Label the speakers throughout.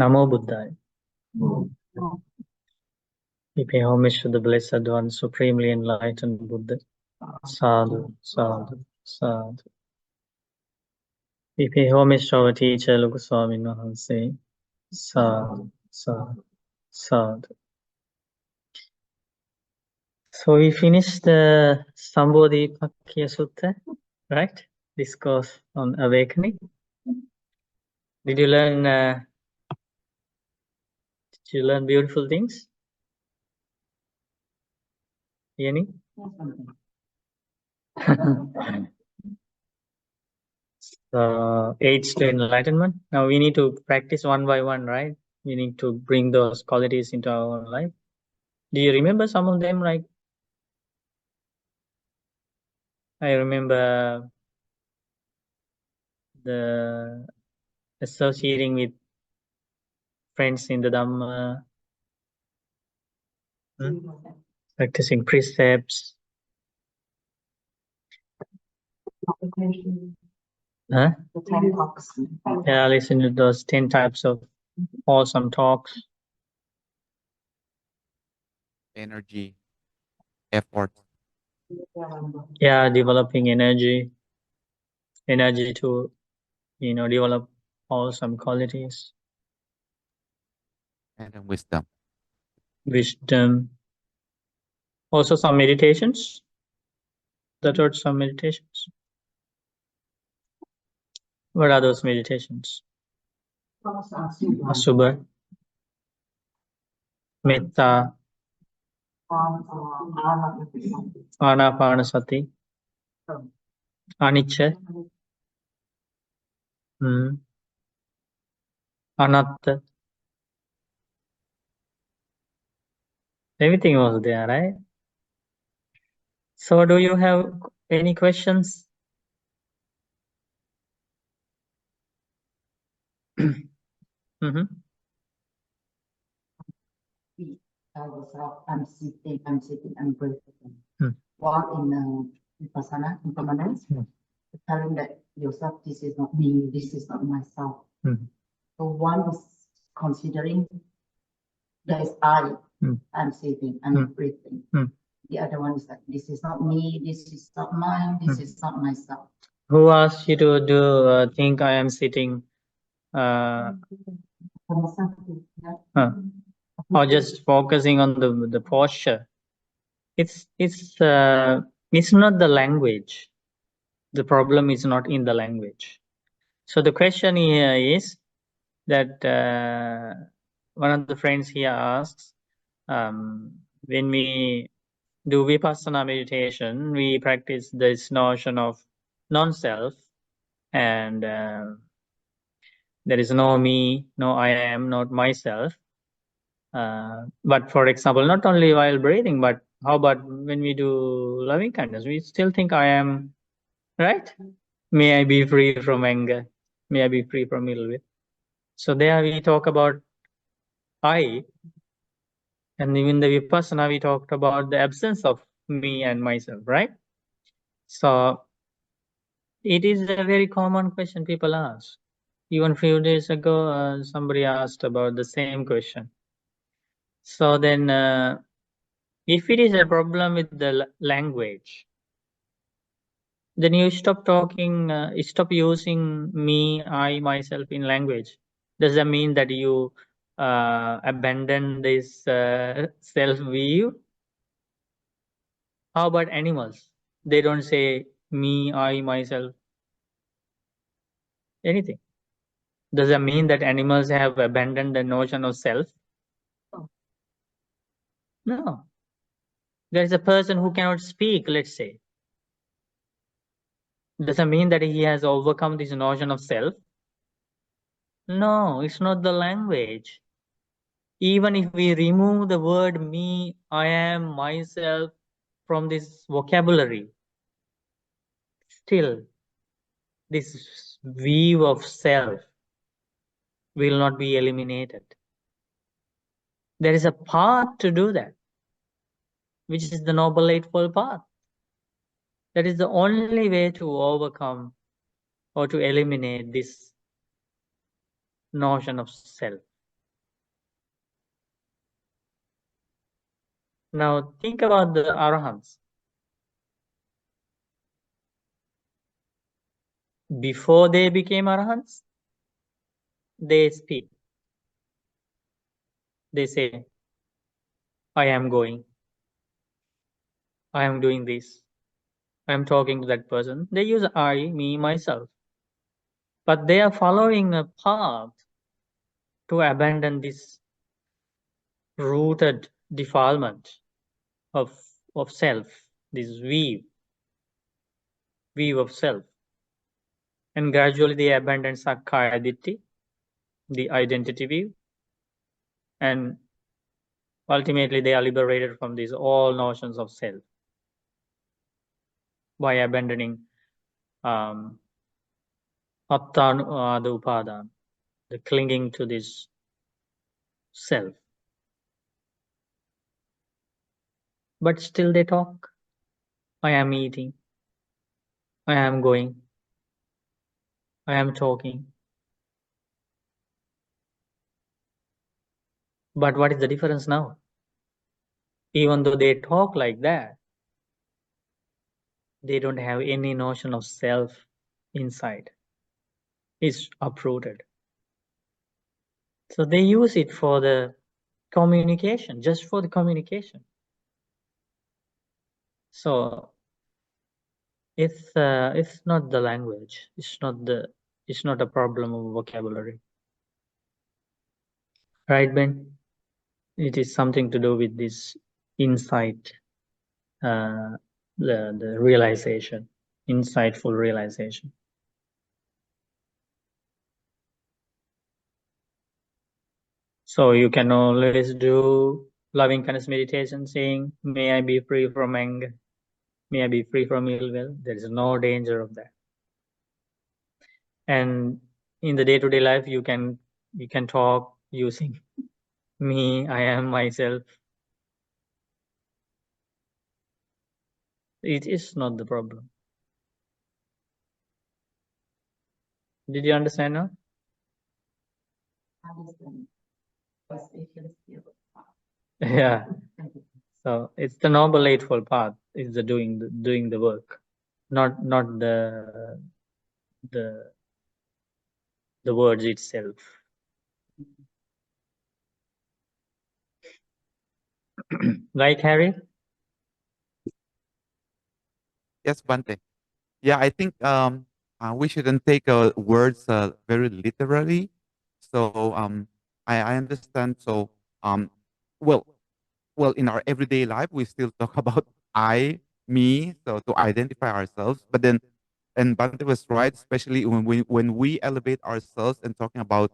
Speaker 1: Namo Buddhaya. We pay homage to the Blessed One, Supremely Enlightened Buddha. Sadhu, sadhu, sadhu. We pay homage to our teacher, Luka Swami Mahanse. Sadhu, sadhu, sadhu. So we finished the Nibbedhikasutta, right? Discourse on awakening. Did you learn beautiful things? Any? Aids to enlightenment. Now we need to practice one by one, right? We need to bring those qualities into our own life. Do you remember some of them? Like, I remember the associating with friends in the Dhamma, practicing precepts. Huh?
Speaker 2: The 10 talks.
Speaker 1: Yeah, listen to those 10 types of awesome talks.
Speaker 3: Energy, effort.
Speaker 1: Yeah, developing energy to, develop awesome qualities.
Speaker 3: And then wisdom.
Speaker 1: Wisdom. Also some meditations. That are some meditations. What are those meditations? Asubha, Metta, Anapanasati, Anicca, Anatta. Everything was there, right? So do you have any questions?
Speaker 2: I'm sitting, I'm breathing. While in Vipassana, impermanence, telling that yourself, this is not me, this is not myself. So one is considering there is I'm sitting, I'm breathing. The other one is like, this is not me, this is not mine, this is not myself.
Speaker 1: Who asked you to do think I am sitting? Or just focusing on the posture? It's not the language. The problem is not in the language. So the question here is that one of the friends here asks, when we do Vipassana meditation, we practice this notion of non-self, and there is no me, no I am, not myself. But for example, not only while breathing, but how about when we do loving kindness? We still think I am, right? May I be free from anger. May I be free from ill will. So there we talk about I. And even the Vipassana, we talked about the absence of me and myself, right? So it is a very common question people ask. Even a few days ago, somebody asked about the same question. So then, if it is a problem with the language, then you stop talking, stop using me, I, myself in language. Does that mean that you abandon this self-view? How about animals? They don't say me, I, myself, anything. Does that mean that animals have abandoned the notion of self? No. There is a person who cannot speak, let's say. Does that mean that he has overcome this notion of self? No, it's not the language. Even if we remove the word me, I am, myself from this vocabulary, still this view of self will not be eliminated. There is a path to do that, which is the Noble Eightfold Path. That is the only way to overcome or to eliminate this notion of self. Now think about the Arahants. Before they became Arahants, they speak. They say, I am going. I am doing this. I am talking to that person. They use I, me, myself. But they are following a path to abandon this rooted defilement of self, this weave of self. And gradually they abandon Sakkaya Ditti, the identity view, and ultimately they are liberated from these all notions of self by abandoning Attan the Upadan, the clinging to this self. But still they talk. I am eating. I am going. I am talking. But what is the difference now? Even though they talk like that, they don't have any notion of self inside. It's uprooted. So they use it for the communication, just for the communication. So it's not the language. It's not a problem of vocabulary. Right, Ben? It is something to do with this insight, the realization, insightful realization. So you can always do loving kindness meditation, saying, may I be free from anger, may I be free from ill will. There is no danger of that. And in the day-to-day life, you can talk using me, I am, myself. It is not the problem. Did you understand now?
Speaker 2: Understand. Frustration still.
Speaker 1: Yeah. So it's the noble eightfold path is the doing the work, not the words itself. Right, Harry?
Speaker 3: Yes, Bante. Yeah, I think we shouldn't take words very literally. So I understand. So um, well, in our everyday life, we still talk about I, me, so to identify ourselves. But then, and Bante was right, especially when we elevate ourselves and talking about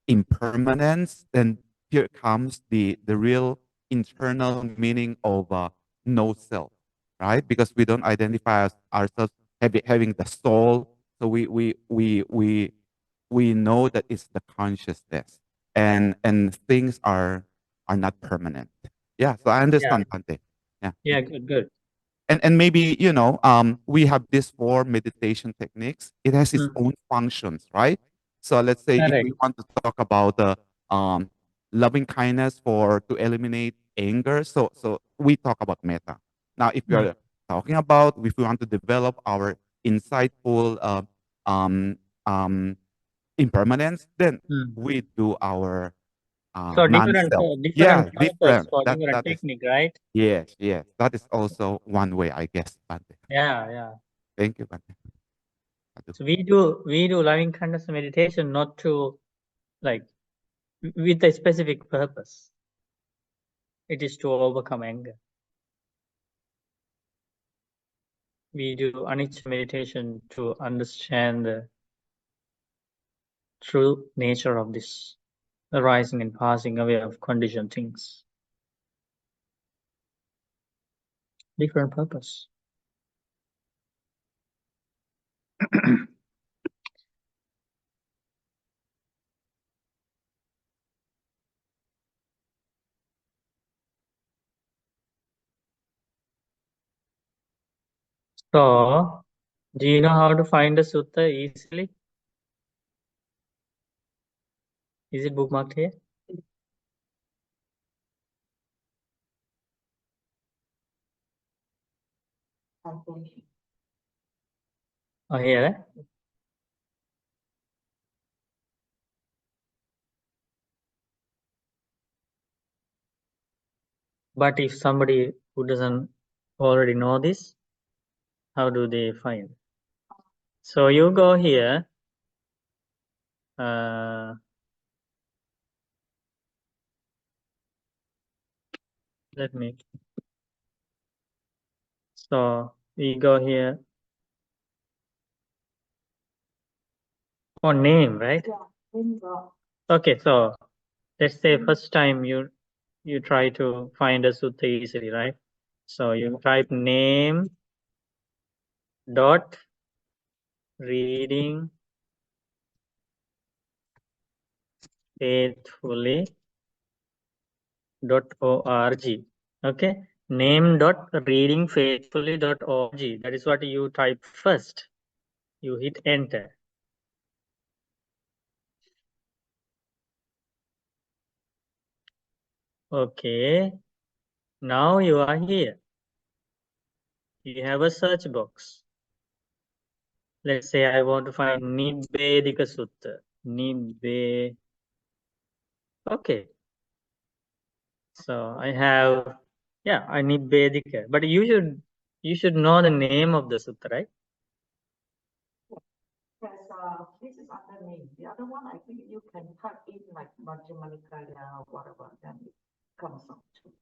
Speaker 3: impermanence, then here comes the real internal meaning of no self, right? Because we don't identify ourselves having the soul, so we know that it's the consciousness, and things are not permanent. Yeah, so I
Speaker 1: Yeah.
Speaker 3: understand, Bante. Yeah.
Speaker 1: Yeah. Good.
Speaker 3: And maybe we have these four meditation techniques. It has its
Speaker 1: Mm.
Speaker 3: own functions, right? So let's say if
Speaker 1: Correct.
Speaker 3: we want to talk about um, loving kindness for to eliminate anger, so we talk about metta. Now if we
Speaker 1: Mm.
Speaker 3: are talking about, if we want to develop our insightful um, um, impermanence, then
Speaker 1: Mm.
Speaker 3: we do our
Speaker 1: So
Speaker 3: non-self.
Speaker 1: different
Speaker 3: Yeah,
Speaker 1: purpose
Speaker 3: different.
Speaker 1: for
Speaker 3: That
Speaker 1: different
Speaker 3: that is
Speaker 1: technique, right?
Speaker 3: yes, yes. That is also one way, I guess. Bante.
Speaker 1: Yeah.
Speaker 3: Thank you, Bante.
Speaker 1: So we do loving kindness meditation not to like with a specific purpose. It is to overcome anger. We do anicca meditation to understand the true nature of this arising and passing away of conditioned things. Different purpose. So, do you know how to find a sutta easily? Is it bookmarked here?
Speaker 2: Citation.
Speaker 1: Oh, here. But if somebody who doesn't already know this, how do they find? So you go here. Let me. So we go here. For name, right?
Speaker 2: Yeah.
Speaker 1: Okay, so let's say first time you try to find a sutta easily, right? So you type name dot reading faithfully .org. Okay, name dot reading faithfully .org. That is what you type first. You hit enter. Okay, now you are here. You have a search box. Let's say I want to find Nibbedhikasutta. Nibbe. Okay. So I have, yeah, I need Nibbedhika. But you should know the name of the sutta, right?
Speaker 2: Yes, this is under name. The other one, I think you can type in like Majjhima Nikaya or whatever, then it comes up too.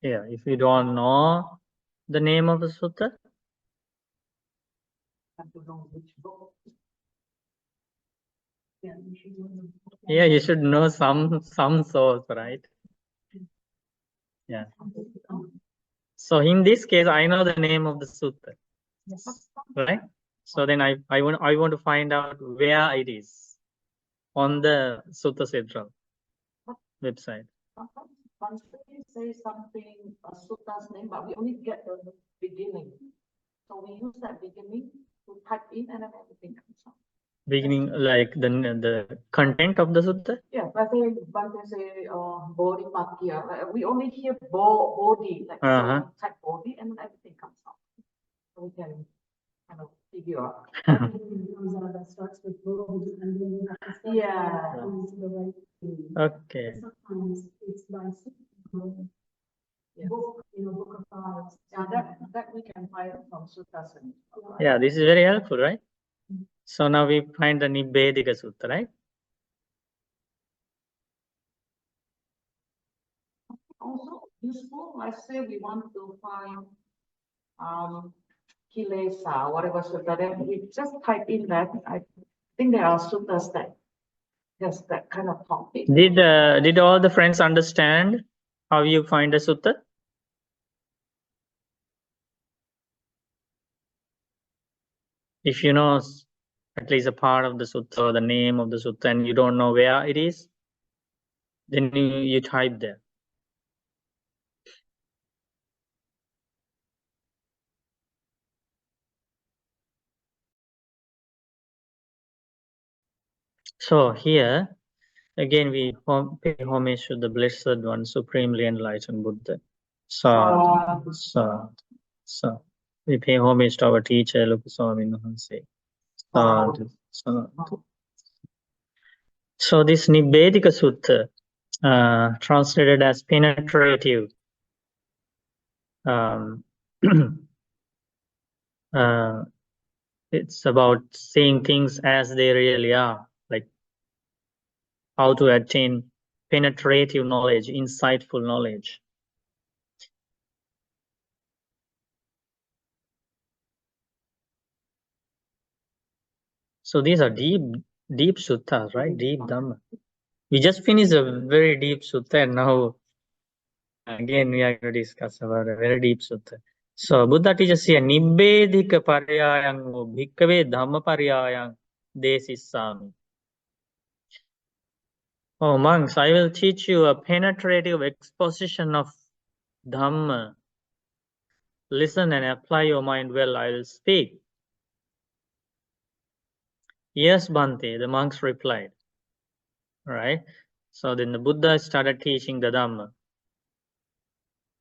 Speaker 1: Yeah, if you don't know the name of the sutta,
Speaker 2: Have to know which book. Yeah, you should know the book.
Speaker 1: yeah, you should know some source, right? Yeah. So in this case, I know the name of the sutta, right? So then I want to find out where it is on the Sutta Central website.
Speaker 2: Once we say something, a sutta's name, but we only get the beginning. So we use that beginning to type in and then everything comes up.
Speaker 1: Beginning, like the content of the sutta?
Speaker 2: Yeah, but they say body pakya. Like, we only hear body, like so type body, and then everything comes up. So we can kind of figure out. That starts with body, and then you have to start to the right thing.
Speaker 1: Okay.
Speaker 2: Sometimes it's by book, book of fives. Yeah, that we can find from suttas.
Speaker 1: Yeah, this is very helpful, right? So now we find the Nibbedhikasutta, right?
Speaker 2: Also useful, let's say we want to find kilesa, whatever sutta, then we just type in that. I think there are suttas that has that kind of topic.
Speaker 1: Did all the friends understand how you find a sutta? If you know at least a part of the sutta or the name of the sutta and you don't know where it is, then you type there. So here, again, we pay homage to the Blessed One, Supremely Enlightened Buddha. So we pay homage to our teacher, Lukaswami Mahanse. So this Nibbedhikasutta, translated as penetrative, it's about seeing things as they really are, like how to attain penetrative knowledge, insightful knowledge. So these are deep suttas, right? Deep Dhamma. We just finished a very deep sutta, and now again we are going to discuss about a very deep sutta. So Buddha teaches here, Nibbedhika paryayang bhikkave dhamma paryayang desissami. Oh monks, I will teach you a penetrative exposition of Dhamma. Listen and apply your mind well, I will speak. Yes, Bhante, the monks replied. Right? So then the Buddha started teaching the Dhamma.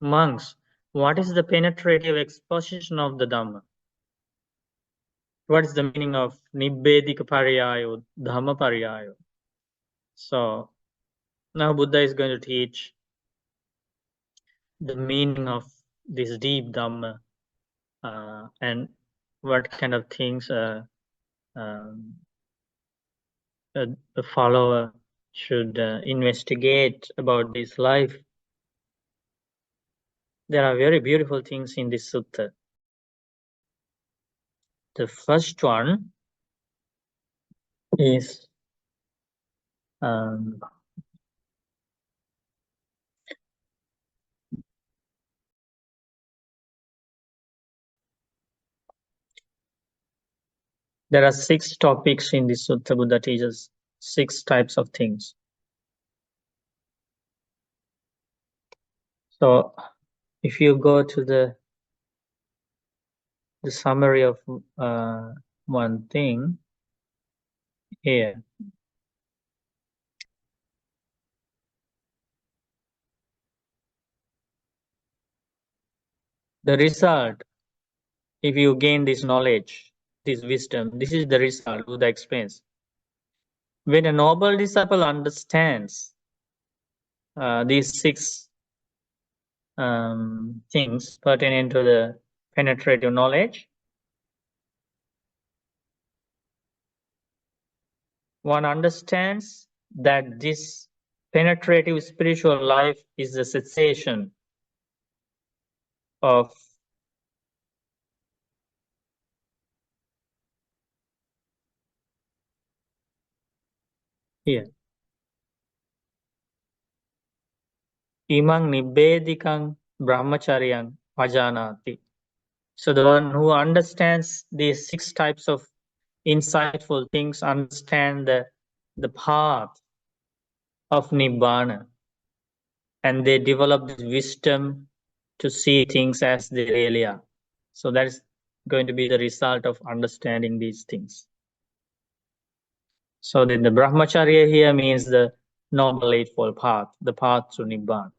Speaker 1: Monks, What is the penetrative exposition of the Dhamma? What is the meaning of Nibbedhikapariyayo, Dhammapariyayo? So now Buddha is going to teach the meaning of this deep Dhamma and what kind of things a follower should investigate about this life. There are very beautiful things in this sutta. The first one is there are 6 topics in this sutta. Buddha teaches 6 types of things. So if you go to the summary of one thing here, the result, if you gain this knowledge, this wisdom, this is the result. Buddha explains. When a noble disciple understands these 6 things pertaining to the penetrative knowledge, one understands that this penetrative spiritual life is the cessation of here. Imang nibbedikang brahmacharyang pajanati. So the one who understands these 6 types of insightful things understand the path of Nibbana, and they develop this wisdom to see things as they really are. So that is going to be the result of understanding these things. So then the brahmacharya here means the noble eightfold path, the path to Nibbana.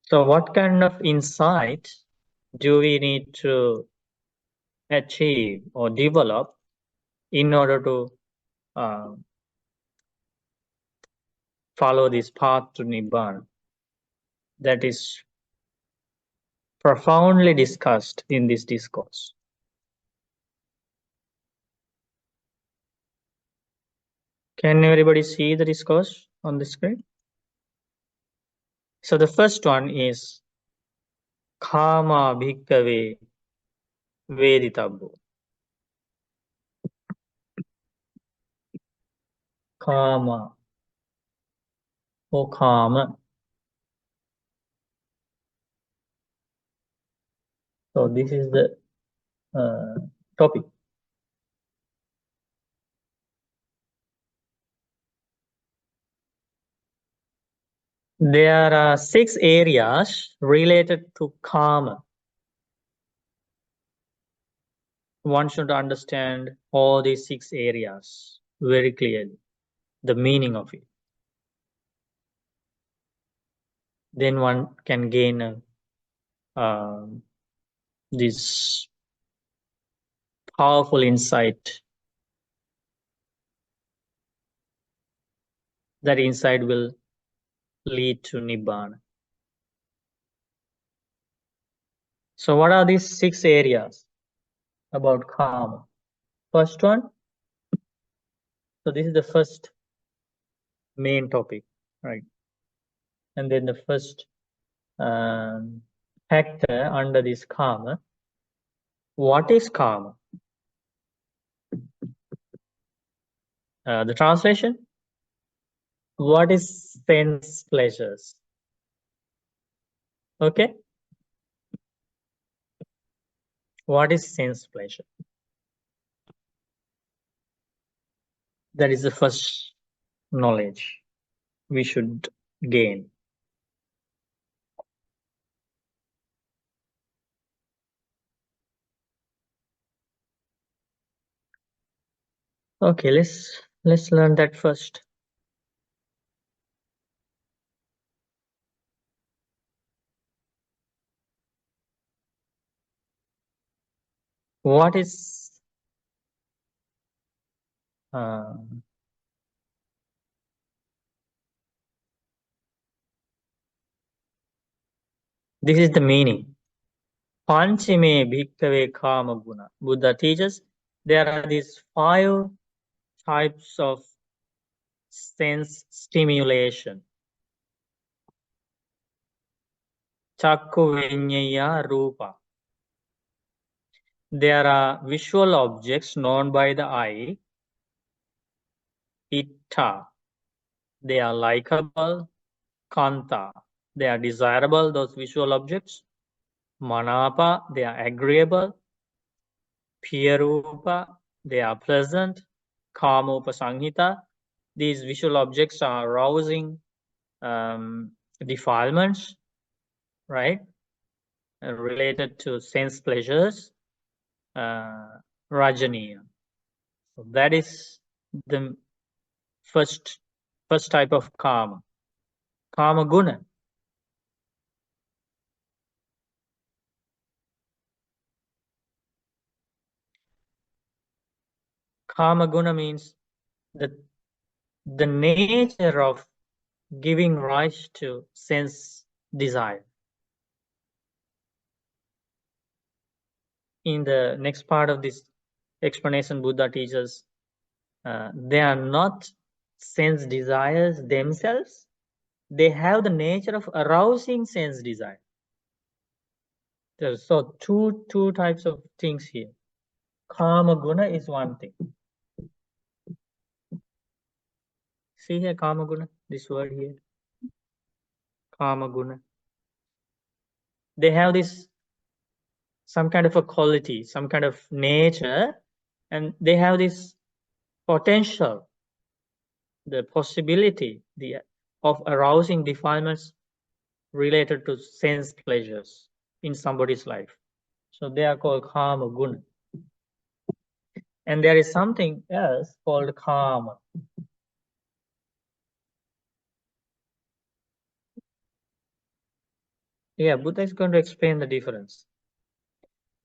Speaker 1: So what kind of insight do we need to achieve or develop in order to follow this path to Nibbana? That is profoundly discussed in this discourse. Can everybody see the discourse on the screen? So the first one is Kama Bhikkhave Veditabbo. Kama or Kama. So this is the topic. There are 6 areas related to karma. One should understand all these 6 areas very clearly, the meaning of it. Then one can gain this powerful insight. That insight will lead to Nibbana. So what are these 6 areas about karma? First one, so this is the first main topic, right? And then the first factor under this karma. What is karma? The translation? What is sense pleasures? Okay? What is sense pleasure? That is the first knowledge we should gain. Okay, let's learn that first. what is this is the meaning. Panchime bhikkave kama guna. Buddha teaches there are these 5 types of sense stimulation. Chakku vinyaya rupa. There are visual objects known by the eye. Itta. They are likable. Kanta. They are desirable, those visual objects. Manapa. They are agreeable. Piyarupa. They are pleasant. Kamopasanghita. These visual objects are arousing defilements, right? Related to sense pleasures. Rajaniya. So that is the first type of karma. Karma guna. Karma guna means that the nature of giving rise to sense desire. In the next part of this explanation, Buddha teaches they are not sense desires themselves. They have the nature of arousing sense desire. So two types of things here. Karma guna is one thing. See here, karma guna, this word here. Karma guna. They have this some kind of a quality, some kind of nature, and they have this potential, the possibility of arousing defilements related to sense pleasures in somebody's life. So they are called karma guna. And there is something else called karma. Yeah, Buddha is going to explain the difference.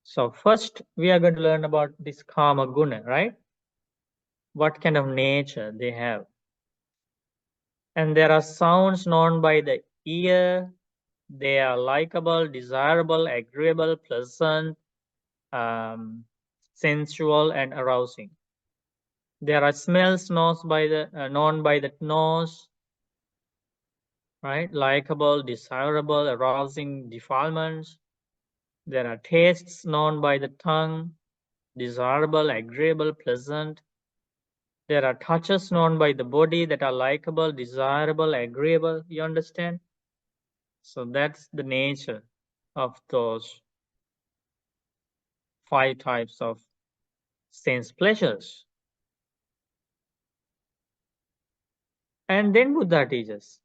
Speaker 1: So first, we are going to learn about this karma guna, right? What kind of nature they have. And there are sounds known by the ear. They are likable, desirable, agreeable, pleasant, sensual, and arousing. There are smells known by the nose, right? Likable, desirable, arousing defilements. There are tastes known by the tongue, desirable, agreeable, pleasant. There are touches known by the body that are likable, desirable, agreeable. You understand? So that's the nature of those 5 types of sense pleasures. And then Buddha teaches,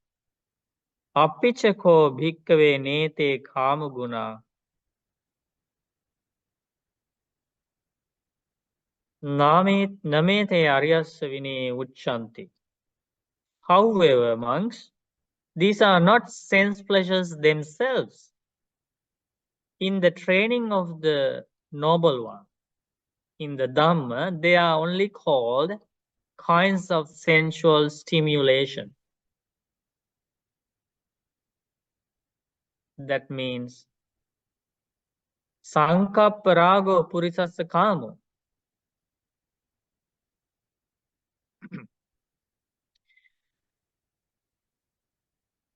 Speaker 1: Appichako bhikkave nete kama guna namete aryasya vine uchanti. However, monks, these are not sense pleasures themselves. In the training of the noble one, in the Dhamma, they are only called kinds of sensual stimulation. That means sankappa rago purisassa kamo.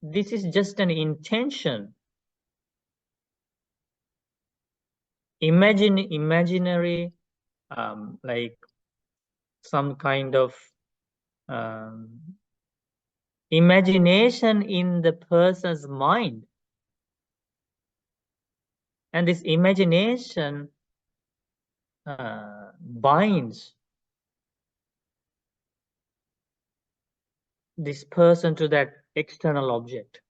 Speaker 1: This is just an intention. Imaginary, like some kind of imagination in the person's mind. And this imagination binds this person to that external object.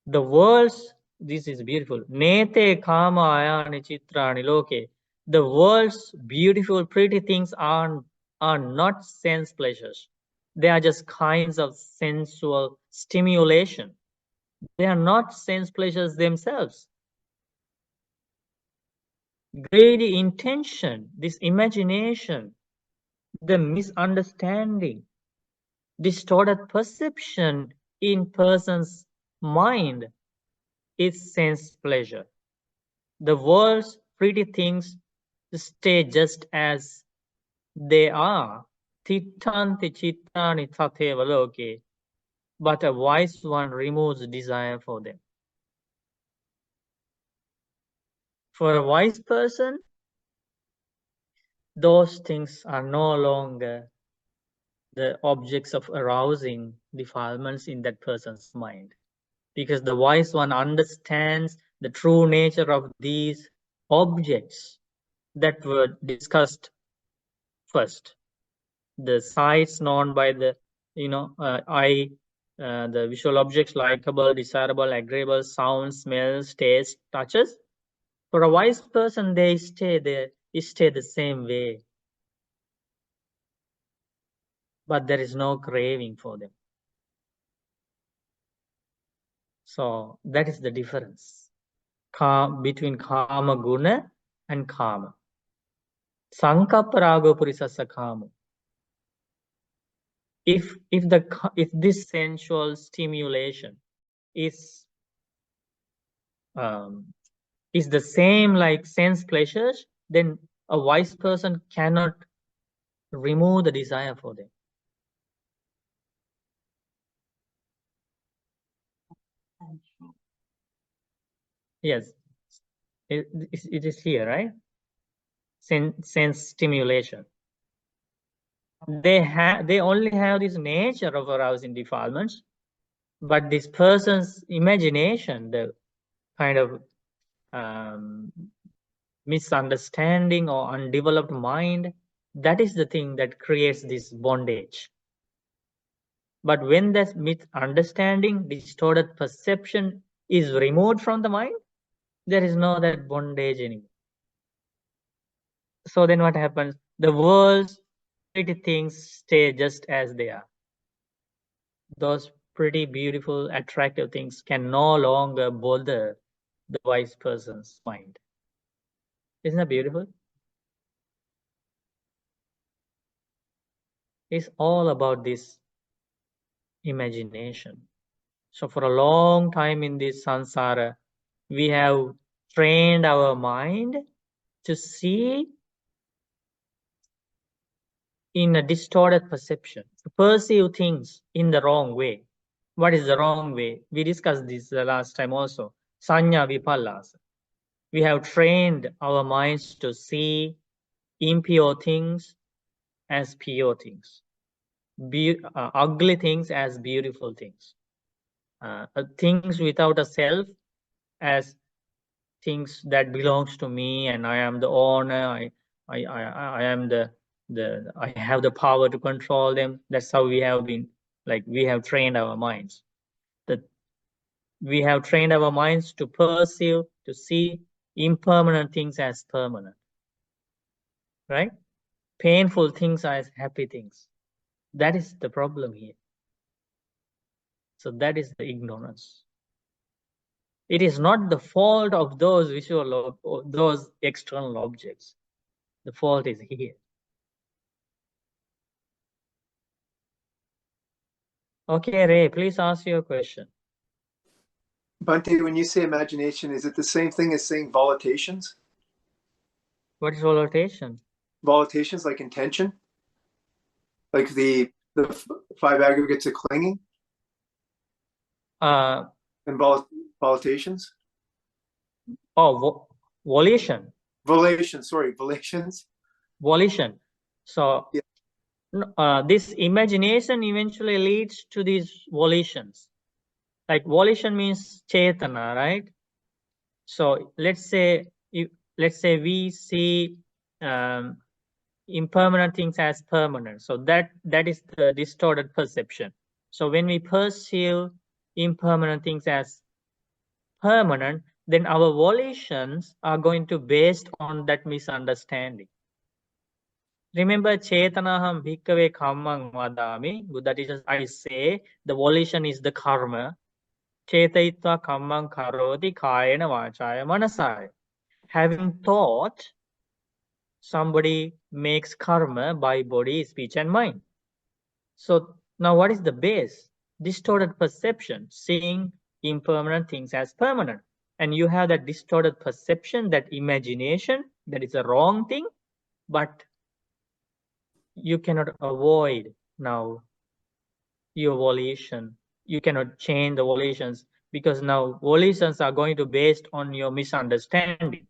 Speaker 1: The world's, this is beautiful. Nete kama ayani chitrani loke. The world's beautiful, pretty things are not sense pleasures. They are just kinds of sensual stimulation. They are not sense pleasures themselves. greedy intention, this imagination, the misunderstanding, distorted perception in person's mind is sense pleasure. The world's pretty things stay just as they are. Tittanti chittani tatheva loke. But a wise one removes desire for them. For a wise person, those things are no longer the objects of arousing defilements in that person's mind. Because the wise one understands the true nature of these objects that were discussed first. The sights known by the eye, the visual objects, likable, desirable, agreeable, sounds, smells, taste, touches. For a wise person, they stay the same way. But there is no craving for them. So that is the difference between kama guna and kama. Sankappa rago purisassa kama. If this sensual stimulation is the same like sense pleasures, then a wise person cannot remove the desire for them. Yes, it is here, right? Sense stimulation. They only have this nature of arousing defilements, but this person's imagination, the kind of misunderstanding or undeveloped mind, that is the thing that creates this bondage. But when that misunderstanding, distorted perception is removed from the mind, there is no that bondage anymore. So then what happens? The world's pretty things stay just as they are. Those pretty, beautiful, attractive things can no longer bother the wise person's mind. Isn't that beautiful? It's all about this imagination. So for a long time in this samsara, we have trained our mind to see in a distorted perception, to perceive things in the wrong way. What is the wrong way? We discussed this the last time also. Sanya vipallasa. We have trained our minds to see impure things as pure things, ugly things as beautiful things, things without a self as things that belongs to me, and I am the owner. I am I have the power to control them. That's how we have been, like, we have trained our minds. That we have trained our minds to perceive, to see impermanent things as permanent, right? Painful things as happy things. That is the problem here. So that is the ignorance. It is not the fault of those visual or those external objects. The fault is here. Okay, Ray, please ask your question.
Speaker 4: Bhante, when you say imagination, is it the same thing as saying volitations?
Speaker 1: What is volitation?
Speaker 4: Volitations like intention? Like the five aggregates of clinging? And volitations?
Speaker 1: Oh, volition.
Speaker 4: Volation, sorry, volitions.
Speaker 1: Volition. So yeah. This imagination eventually leads to these volitions. Like volition means chetana, right? So let's say we see impermanent things as permanent. So that is the distorted perception. So when we perceive impermanent things as permanent, then our volitions are going to based on that misunderstanding. Remember, Chetanaham bhikkhave kammang vadami. That is, I say, the volition is the karma. Chetayitva kammang karoti kayena vachaya manasaya. having thought, somebody makes karma by body, speech, and mind. So now what is the base? Distorted perception, seeing impermanent things as permanent. And you have that distorted perception, that imagination, that is a wrong thing, but you cannot avoid now your volition. You cannot change the volitions, because now volitions are going to be based on your misunderstanding.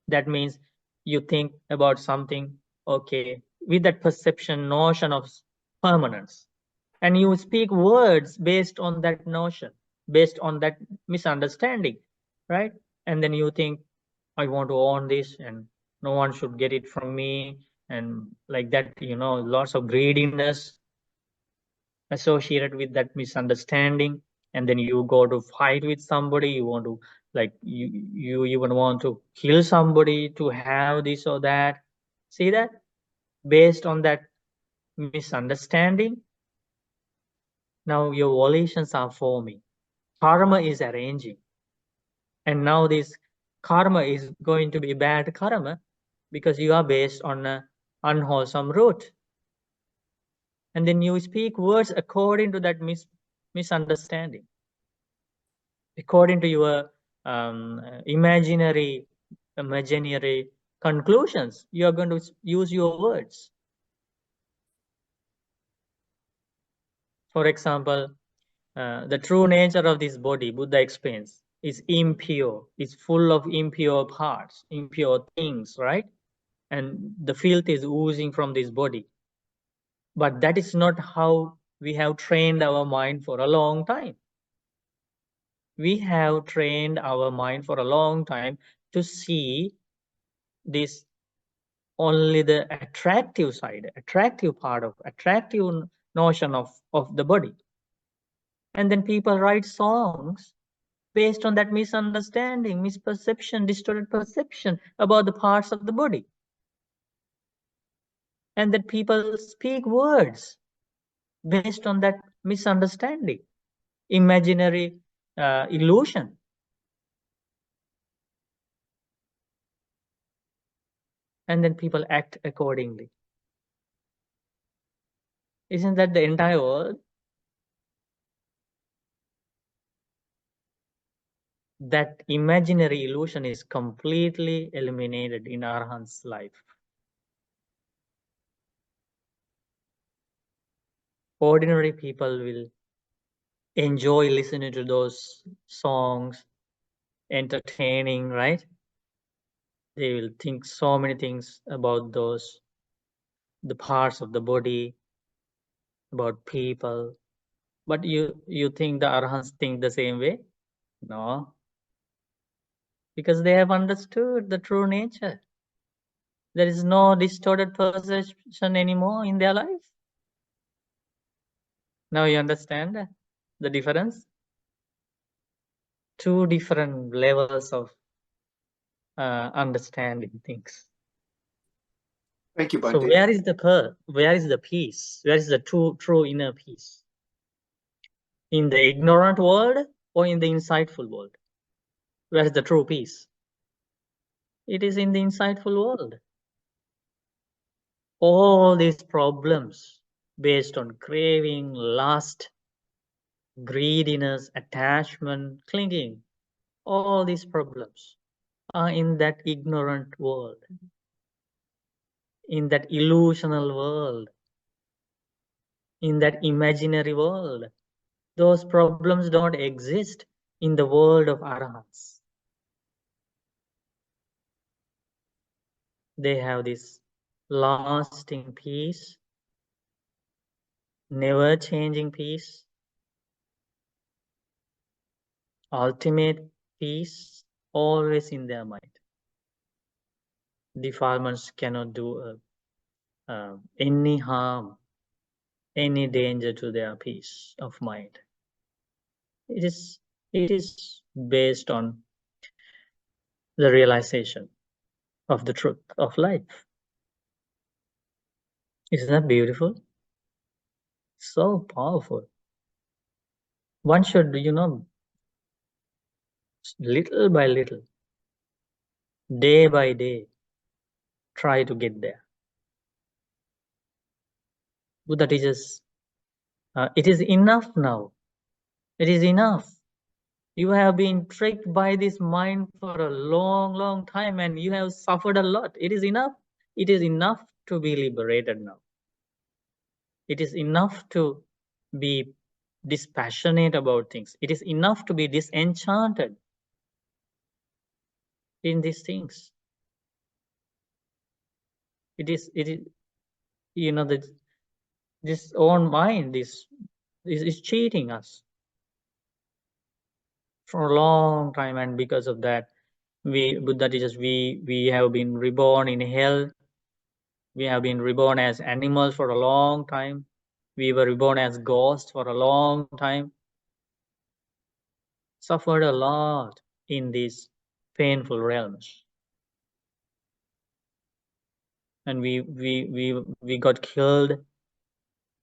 Speaker 1: That means you think about something, okay, with that perception, notion of permanence, and you speak words based on that notion, based on that misunderstanding, right? And then you think, I want to own this and no one should get it from me, and like that, lots of greediness associated with that misunderstanding. And then you go to fight with somebody, you want to, like, you even want to kill somebody to have this or that. See that? Based on that misunderstanding, now your volitions are forming, karma is arranging, and now this karma is going to be bad karma because you are based on an unwholesome root. And then you speak words according to that misunderstanding, according to your imaginary conclusions. You are going to use your words. For example, the true nature of this body, Buddha explains, is impure, is full of impure parts, impure things, right? And the filth is oozing from this body. But that is not how we have trained our mind for a long time. We have trained our mind for a long time to see this only the attractive side, attractive part of, attractive notion of the body. And then people write songs based on that misunderstanding, misperception, distorted perception about the parts of the body. And that people speak words based on that misunderstanding, imaginary illusion. And then people act accordingly. Isn't that the entire world? That imaginary illusion is completely eliminated in Arhan's life. Ordinary people will enjoy listening to those songs, entertaining, right? They will think so many things about those, the parts of the body, about people. But you think the Arhants think the same way? No. Because they have understood the true nature. There is no distorted perception anymore in their life. Now you understand the difference? Two different levels of understanding things.
Speaker 4: Thank you, Bhante.
Speaker 1: So where is the peace? Where is the true inner peace? In the ignorant world or in the insightful world? Where is the true peace? It is in the insightful world. All these problems based on craving, lust, greediness, attachment, clinging, all these problems are in that ignorant world, in that illusional world, in that imaginary world. Those problems don't exist in the world of Arahants. They have this lasting peace, never changing peace, ultimate peace, always in their mind. Defilements cannot do any harm, any danger to their peace of mind. It is based on the realization of the truth of life. Isn't that beautiful? So powerful. One should, little by little, day by day, try to get there. Buddha teaches, it is enough now. It is enough. You have been tricked by this mind for a long, long time and you have suffered a lot. It is enough. It is enough to be liberated now. It is enough to be dispassionate about things. It is enough to be disenchanted in these things. It is, you know, this own mind is cheating us for a long time, and because of that, Buddha teaches we have been reborn in hell. We have been reborn as animals for a long time. We were reborn as ghosts for a long time. Suffered a lot in these painful realms. And we got killed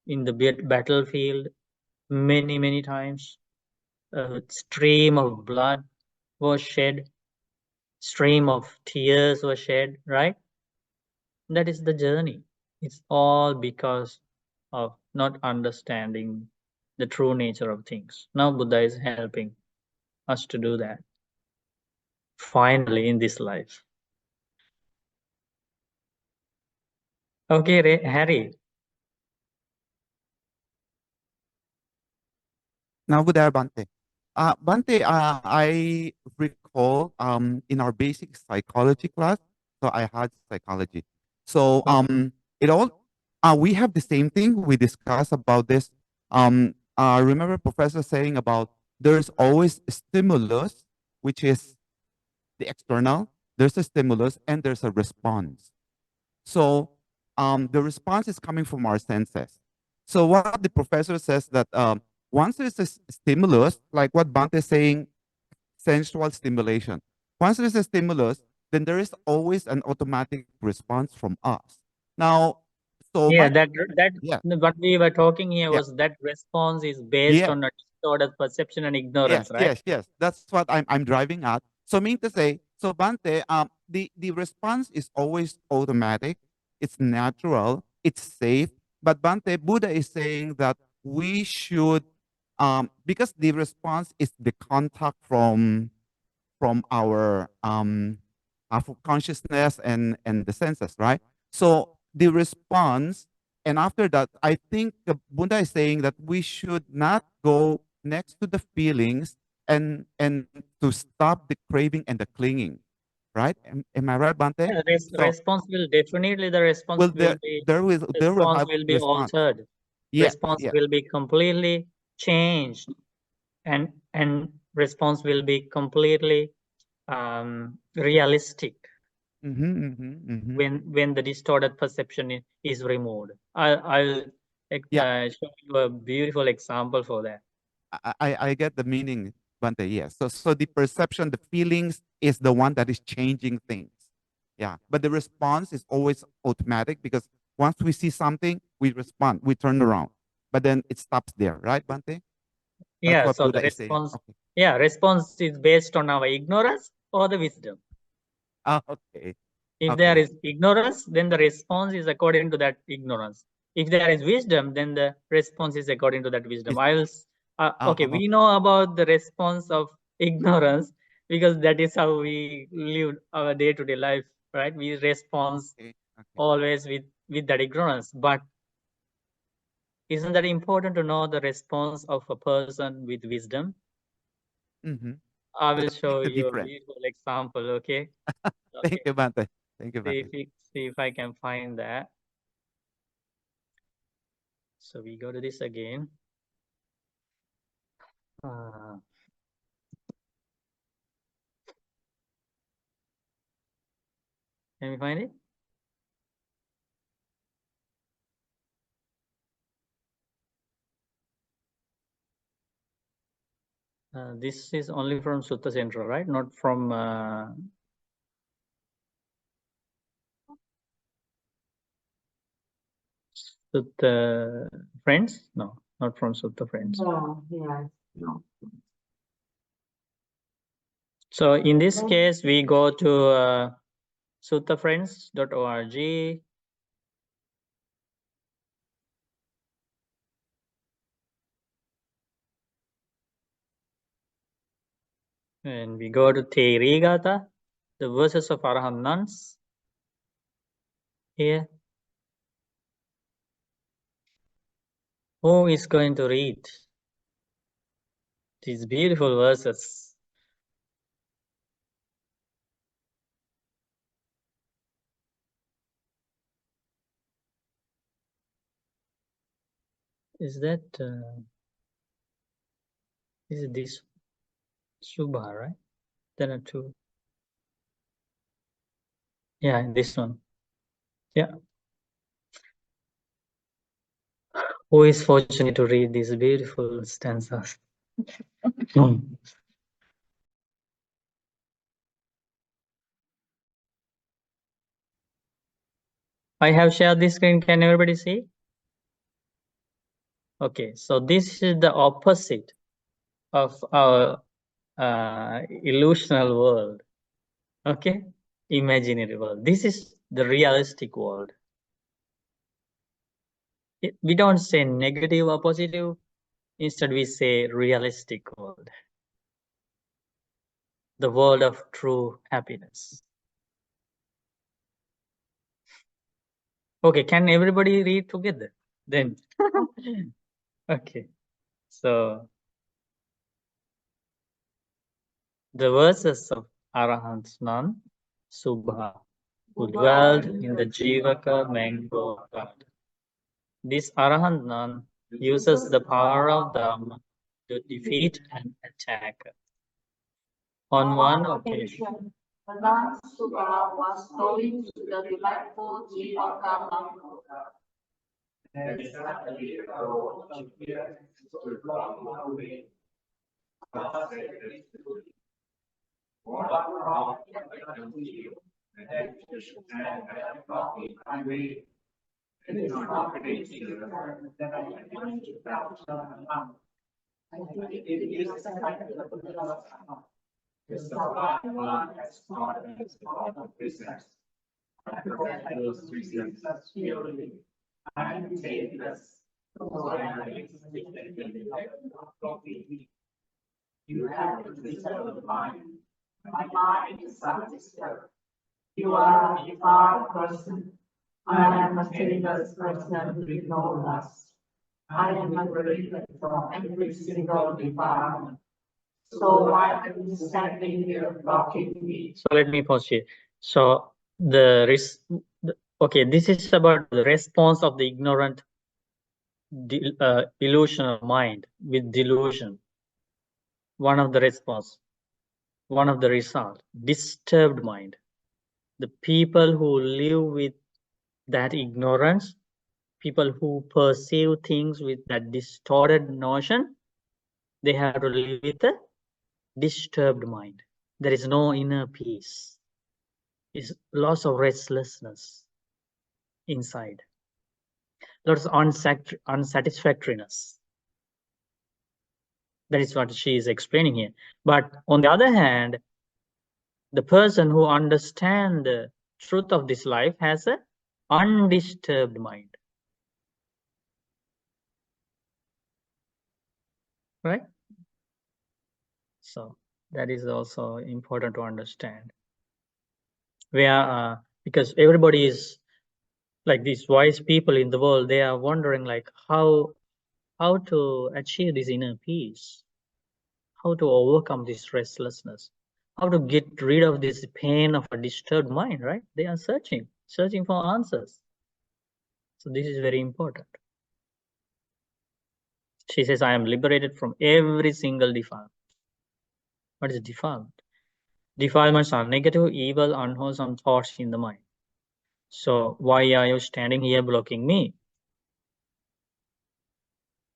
Speaker 1: in the battlefield many times. A stream of blood was shed. Stream of tears was shed, right? That is the journey. It's all because of not understanding the true nature of things. Now Buddha is helping us to do that. Finally, in this life. Okay, Harry.
Speaker 3: Now, Buddha Bante. Bante, I recall in our basic psychology class, so I had psychology. So it all we have the same thing. We discuss about this. I remember professor saying about there's always stimulus, which is the external. There's a stimulus and there's a response. So the response is coming from our senses. So what the professor says that once there's a stimulus, like what Bante is saying, sensual stimulation. Once there's a stimulus, then there is always an automatic response from us. Now, so
Speaker 1: yeah,
Speaker 3: yeah,
Speaker 1: what we were talking here
Speaker 3: yeah,
Speaker 1: was that response is based on a distorted perception and ignorance, right?
Speaker 3: Yes. That's what I'm driving at. So mean to say, so Bante, the response is always automatic, it's natural, it's safe. But Bante, Buddha is saying that we should, because the response is the contact from our consciousness and the senses, right? So the response, and after that, I think the Buddha is saying that we should not go next to the feelings and to stop the craving and the clinging, right? Am I right, Bante?
Speaker 1: Yeah, response will definitely the response
Speaker 3: Well,
Speaker 1: will be
Speaker 3: there will have
Speaker 1: be
Speaker 3: response.
Speaker 1: altered.
Speaker 3: Yeah,
Speaker 1: response will be completely changed, and response will be completely realistic when the distorted perception is removed. I'll show you a beautiful example for that.
Speaker 3: I get the meaning, Bante. Yes. So the perception, the feelings is the one that is changing things. Yeah. But the response is always automatic because once we see something, we respond, we turn around. But then it stops there, right, Bante?
Speaker 1: Yeah,
Speaker 3: what
Speaker 1: so
Speaker 3: Buddha
Speaker 1: the
Speaker 3: is saying.
Speaker 1: response,
Speaker 3: Okay.
Speaker 1: yeah, response is based on our ignorance or the wisdom.
Speaker 3: Okay.
Speaker 1: If there is ignorance, then the response is according to that ignorance. If there is wisdom, then the response is according to that wisdom. Okay, we know about the response of ignorance because that is how we live our day-to-day life, right? We respond always with that ignorance. But isn't that important to know the response of a person with wisdom? I will show you a beautiful example, okay?
Speaker 3: Thank you, Bante. Thank you, Bante.
Speaker 1: See if I can find that. So we go to this again. Can we find it? This is only from Sutta Central, right? Not from Sutta Friends? No, not from Sutta Friends.
Speaker 2: Oh, yeah, no.
Speaker 1: So in this case, we go to suttafriends.org. And we go to Theravada, the verses of Arahant nuns. Here. Who is going to read these beautiful verses? Is that is it this Subha, right? There are two. Yeah, this one. Yeah. Who is fortunate to read these beautiful stanzas? I have shared this screen. Can everybody see? Okay, so this is the opposite of our illusional world. Okay, imaginary world. This is the realistic world. We don't say negative or positive. Instead, we say realistic world. The world of true happiness. Okay, can everybody read together? Then, okay. So, the verses of Arahant Nan, Subha, who dwelled in the Jivaka mango garden. This Arahant Nan uses the power of Dharma to defeat an attacker. On one occasion,
Speaker 2: the nun Subha was going to the delightful Jivaka mango. You have the disturbed mind. My mind is undisturbed. You are a devout person. I am a stainless person with no lust. I am liberated from every single defilement. So why are you standing here blocking me?
Speaker 1: so let me pause here. So okay, this is about the response of the ignorant illusional mind with delusion. One of the response, one of the result, disturbed mind. The people who live with that ignorance, people who perceive things with that distorted notion, they have to live with a disturbed mind. There is no inner peace. It's lots of restlessness inside. Lots of unsatisfactoriness. That is what she is explaining here. But on the other hand, the person who understands the truth of this life has an undisturbed mind. Right? So that is also important to understand. Where because everybody is like these wise people in the world, they are wondering like how to achieve this inner peace, how to overcome this restlessness, how to get rid of this pain of a disturbed mind, right? They are searching for answers. So this is very important. She says, I am liberated from every single defilement. What is defilement? Defilements are negative, evil, unwholesome thoughts in the mind. So why are you standing here blocking me?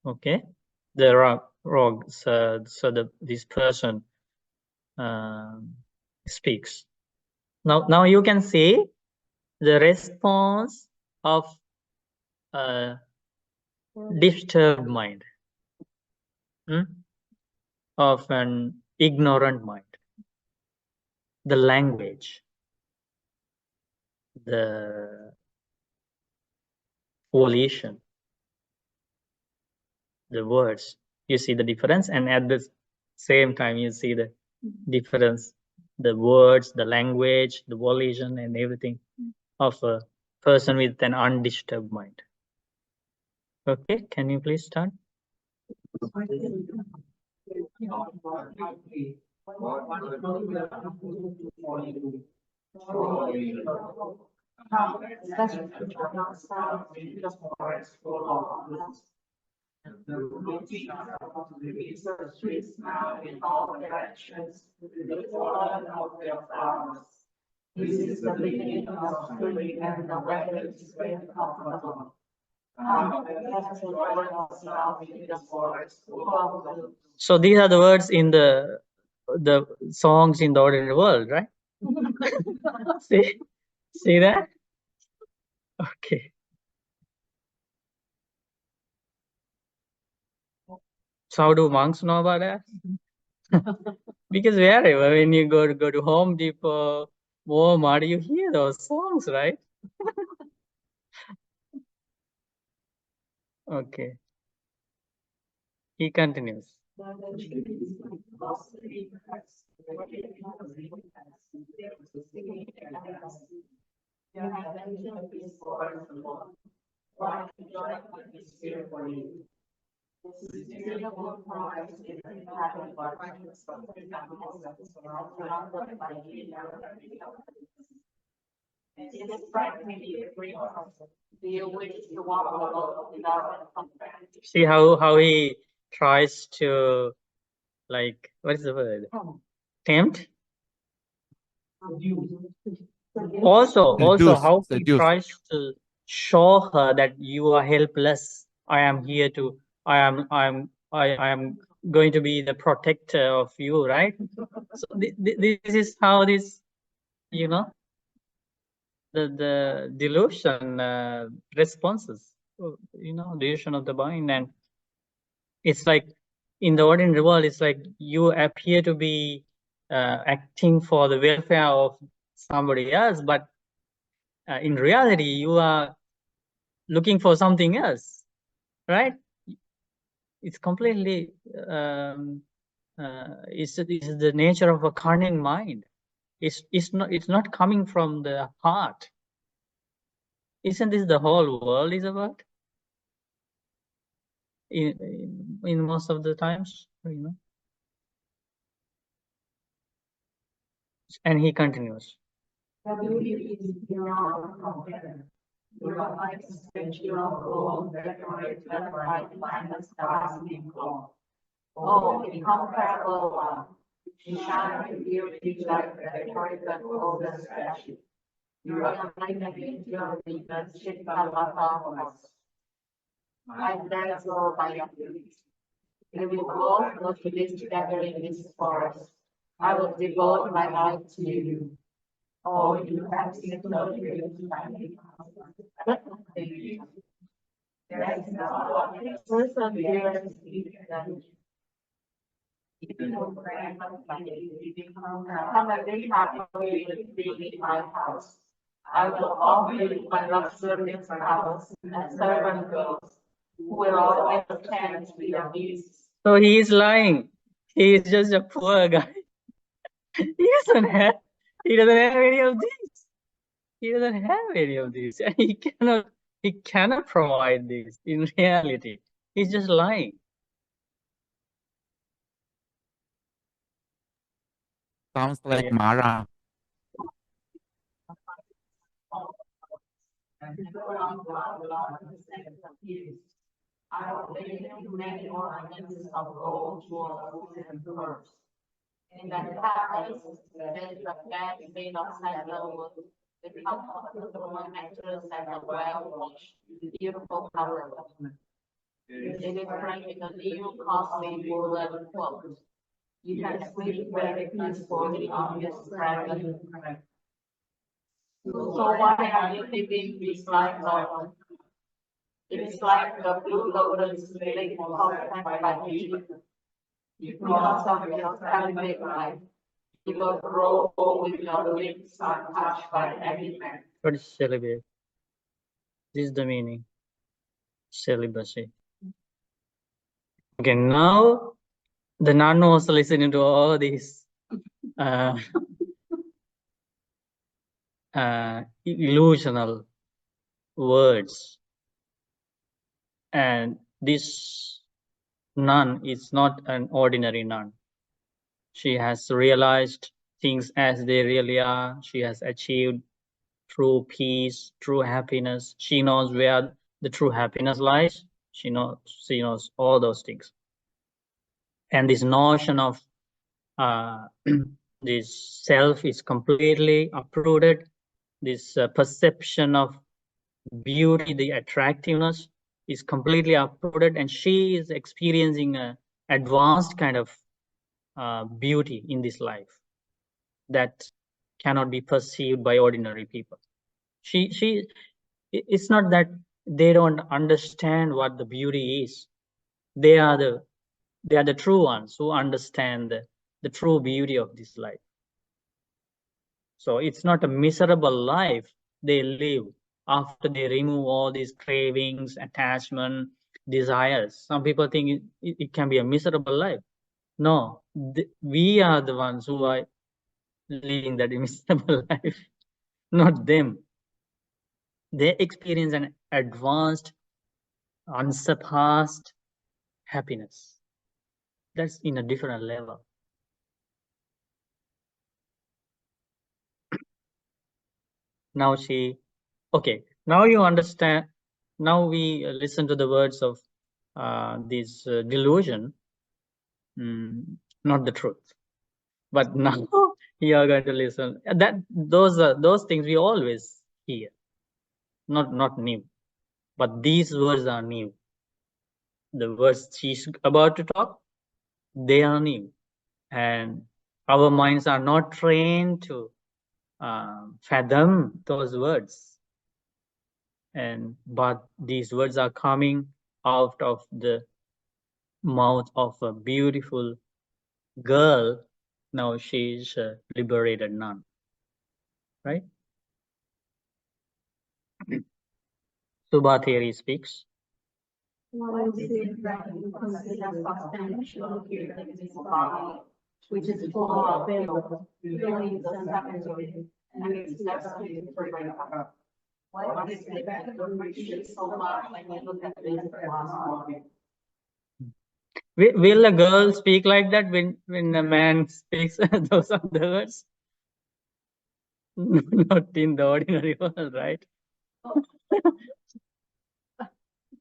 Speaker 1: Okay, there are wrongs. This person speaks. Now you can see the response of disturbed mind, of an ignorant mind. the language, the volition, the words. You see the difference, and at the same time you see the difference, the words, the language, the volition, and everything of a person with an undisturbed mind. Okay, can you please start?
Speaker 2: This is the beginning of spring, and the weather is very comfortable.
Speaker 1: So these are the words in the songs in the ordinary world, right? See that? Okay. So how do monks know about that? Because wherever, when you go to Home Depot, Walmart, you hear those songs, right? Okay. He continues. See how he tries to, like, what is the word? Tempt? Also how he tries to show her that you are helpless. I am here to, I am going to be the protector of you, right? So this is how this, you know, the delusion responses, you know, delusion of the mind. And it's like in the ordinary world, it's like you appear to be acting for the welfare of somebody else, but in reality, you are looking for something else, right? It's completely, it's the nature of a cunning mind. It's not coming from the heart. Isn't this the whole world is about? In most of the times, you know. And he continues.
Speaker 2: Oh, incomparable one. You shine with beauty like the American golden statue. You are like your leaders, shit by I dance all by your feet. We will both go to this together in this forest. I will devote my life to you. Oh, you have seen no there is no perseverance in come and be happy with me in my house. I will offer you my luxurious house and servant girls who will always attend to your needs.
Speaker 1: So he is lying. He is just a poor guy. He doesn't have any of these. He doesn't have any of these. And he cannot provide this in reality. He's just lying.
Speaker 3: Sounds like Mara.
Speaker 2: I will make many ornaments of gold, jewels, and pearls. In that palace, there is a bed made of sandalwood, with comfortable mattress and a well-washed, beautiful color. It is framed in a new costly woolen quilt. You can sleep very peacefully on this dragon. So why are you living this life, Lord? It is like the blue lotus lily contact by the because of your celibate life. You will grow old with your lips untouched by any man.
Speaker 1: What is celibate? This is the meaning. Celibacy. Okay, now the nun was listening to all these illusional words, and this nun is not an ordinary nun. She has realized things as they really are. She has achieved true peace, true happiness. She knows where the true happiness lies. She knows all those things. And this notion of this self is completely uprooted. This perception of beauty, the attractiveness is completely uprooted, and she is experiencing an advanced kind of beauty in this life that cannot be perceived by ordinary people. It's not that they don't understand what the beauty is. They are the true ones who understand the true beauty of this life. So it's not a miserable life they live after they remove all these cravings, attachment, desires. Some people think it can be a miserable life. No, we are the ones who are living that miserable life, not them. They experience an advanced, unsurpassed happiness. That's in a different level. Now now you understand. Now we listen to the words of this delusion, not the truth. But now you are going to listen. Those things we always hear, not new. But these words are new. The words she's about to talk, they are new. And our minds are not trained to fathom those words. But these words are coming out of the mouth of a beautiful girl. Now she's a liberated nun, right? Subhatheri speaks.
Speaker 2: Why is it that you consider substantial which is full of feelings and happening, and it's absolutely free? Why is it that you appreciate so much when you look at this one?
Speaker 1: Will a girl speak like that when a man speaks those are the words? Not in the ordinary world, right?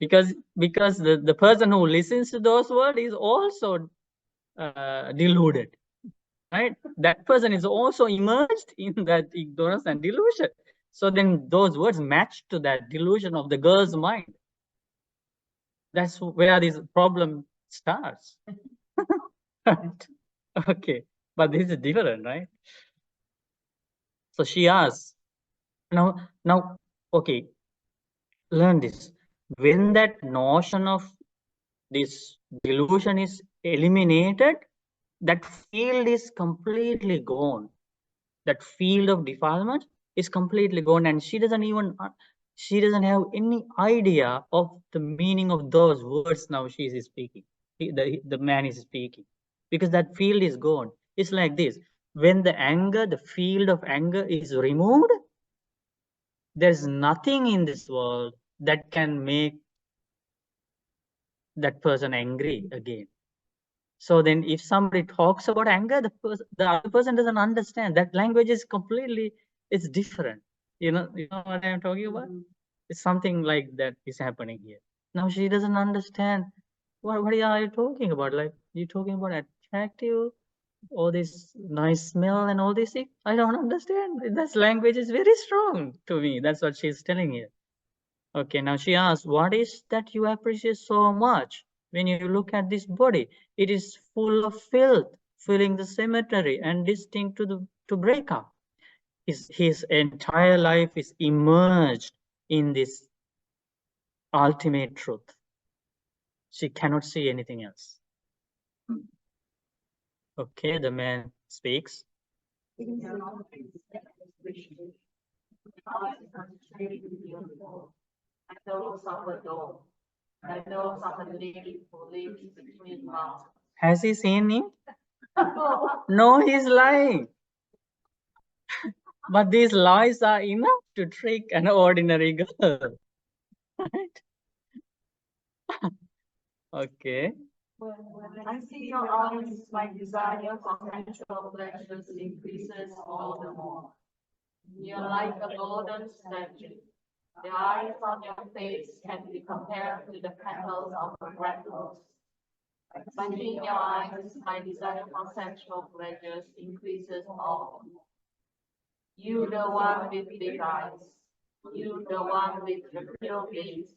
Speaker 1: because the person who listens to those words is also deluded, right? That person is also immersed in that ignorance and delusion. So then those words match to that delusion of the girl's mind. That's where this problem starts. Right? Okay, but this is different, right? So she asks, now, okay, learn this. When that notion of this delusion is eliminated, that field is completely gone. That field of defilement is completely gone, and she doesn't have any idea of the meaning of those words now she is speaking. The man is speaking, because that field is gone. It's like this: when the field of anger is removed, there's nothing in this world that can make that person angry again. So then if somebody talks about anger, the other person doesn't understand. That language is completely, it's different. You know what I'm talking about? It's something like that is happening here. Now she doesn't understand. What are you talking about? Like, you talking about attractive, all this nice smell and all this thing? I don't understand. That language is very strong to me. That's what she's telling here. Okay, now she asks, what is that you appreciate so much? When you look at this body, it is full of filth, filling the cemetery and destined to break up. His entire life is immersed in this ultimate truth. She cannot see anything else. Okay, the man speaks. Has he seen him? No, he's lying. But these lies are enough to trick an ordinary girl. Right? Okay.
Speaker 5: When I see your eyes, my desire for sensual pleasures increases all the more. You're like a golden statue. The eyes on your face can be compared to the petals of a red rose. Between your eyes, my desire for sensual pleasures increases all the more. You the one with big eyes. You the one with the pure gaze.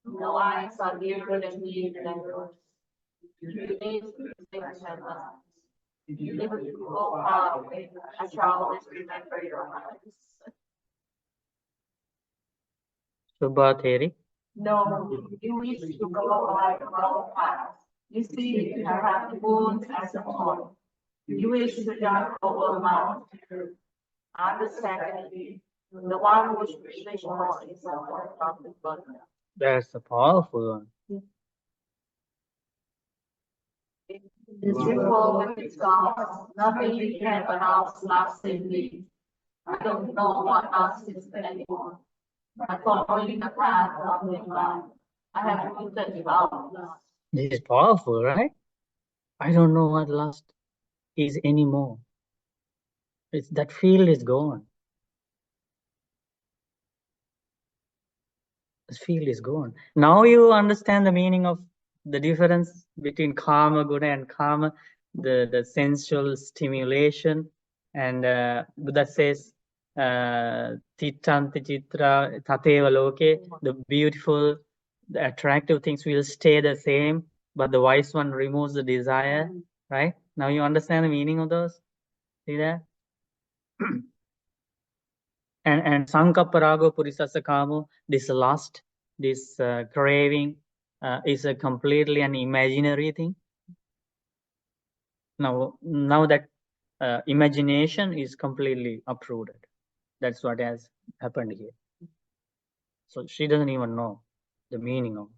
Speaker 5: No eyes are dearer than me than yours. You need distinction. You never go far away. I shall always remember your eyes.
Speaker 1: Subha Theri.
Speaker 5: No, you wish to go like a wrong path. You see, you have the moon as a toy. You wish to jump over mountains. Understandably, the one who wish for is a one from the burden.
Speaker 1: That's a powerful one.
Speaker 5: This ripple with its stars, nothing can announce last in me. I don't know what else is anymore. I'm following the path of the life. I have rooted out lust.
Speaker 1: This is powerful, right? I don't know what lust is anymore. That field is gone. The field is gone. Now you understand the meaning of the difference between kama guna and kama, the sensual stimulation. And Buddha says, Tittanti chitra tateva loke, the beautiful, the attractive things will stay the same, but the wise one removes the desire, right? Now you understand the meaning of those? See that? And Sankaparago Purisasa Kamo, this lust, this craving is a completely an imaginary thing. Now that imagination is completely uprooted. That's what has happened here. So she doesn't even know the meaning of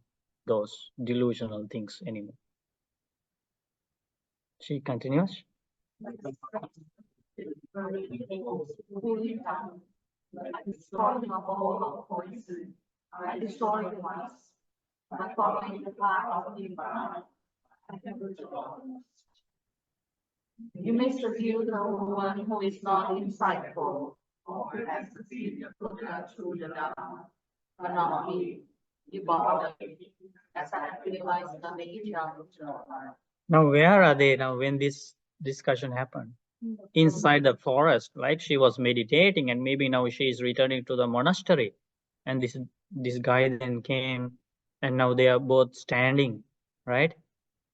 Speaker 1: those delusional things anymore. She continues.
Speaker 5: I destroy the whole of poison. I destroy the lust. By following the path of the environment, I can withdraw. You may seduce the woman who is not insightful, or has succeeded put her through the Dharma, but not me. You bother me, as I have realized the nature of the life.
Speaker 1: Now, where are they now when this discussion happened? Inside the forest, right? She was meditating, and maybe now she is returning to the monastery. And this guy then came, and now they are both standing, right,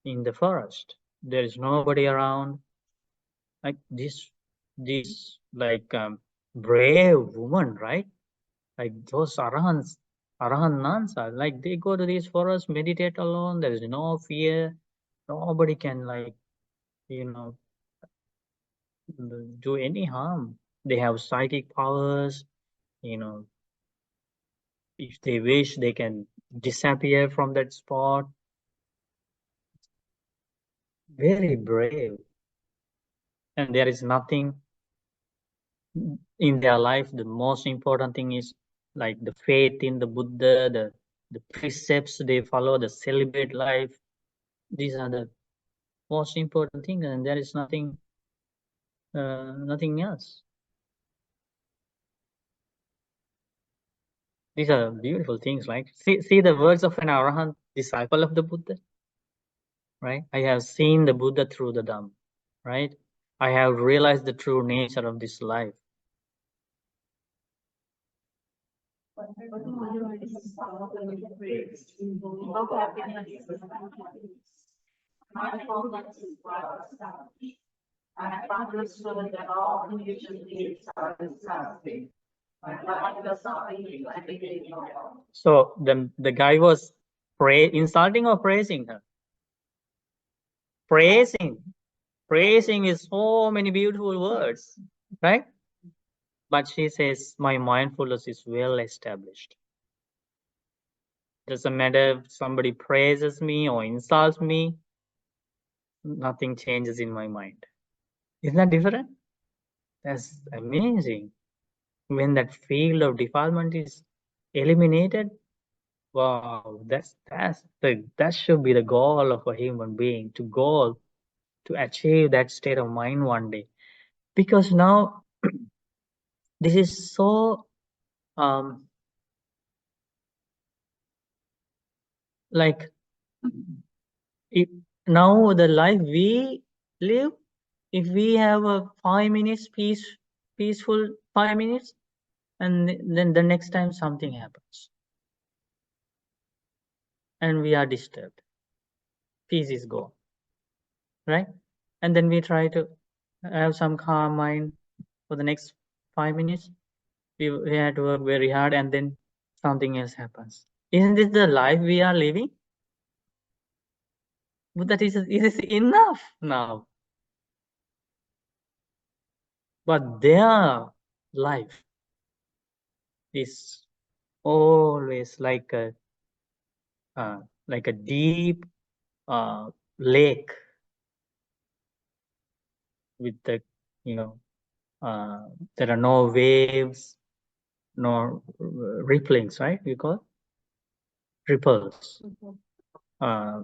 Speaker 1: in the forest. There is nobody around. Like this like brave woman, right? Like those arahants are like, they go to these forests, meditate alone. There is no fear. Nobody can, like, do any harm. They have psychic powers. If they wish, they can disappear from that spot. Very brave. And there is nothing in their life. The most important thing is like the faith in the Buddha, the precepts they follow, the celibate life. These are the most important things, and there is nothing else. These are beautiful things, like see the words of an arahant, disciple of the Buddha, right? I have seen the Buddha through the Dhamma, right? I have realized the true nature of this life.
Speaker 5: I have understood that all conditioned needs are disgusting.
Speaker 1: So the guy was insulting or praising her? Praising is so many beautiful words. right? But she says, my mindfulness is well established. Doesn't matter if somebody praises me or insults me, nothing changes in my mind. Isn't that different? That's amazing. When that field of defilement is eliminated, wow, that should be the goal of a human being, to achieve that state of mind one day. Because now this is so like now the life we live, if we have a 5 minutes peaceful 5 minutes, and then the next time something happens and we are disturbed, peace is gone, right? And then we try to have some calm mind for the next 5 minutes. We had to work very hard, and then something else happens. Isn't this the life we are living? But that is enough now. But their life is always like a deep lake with the, there are no waves, no ripplings, right? We call ripples.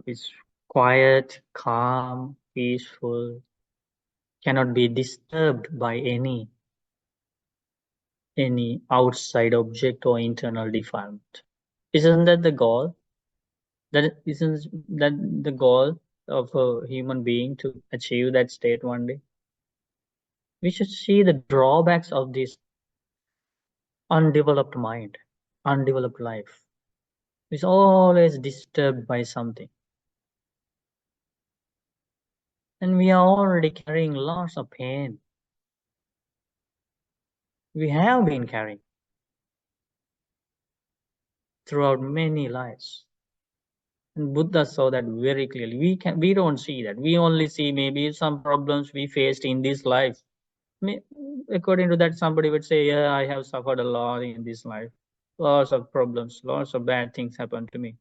Speaker 1: It's quiet, calm, peaceful, cannot be disturbed by any outside object or internal defilement. Isn't that the goal? Isn't that the goal of a human being, to achieve that state one day? We should see the drawbacks of this undeveloped mind, undeveloped life. It's always disturbed by something. And we are already carrying lots of pain. We have been carrying throughout many lives. And Buddha saw that very clearly. We don't see that. We only see maybe some problems we faced in this life. According to that, somebody would say, yeah, I have suffered a lot in this life. Lots of problems, lots of bad things happened to me.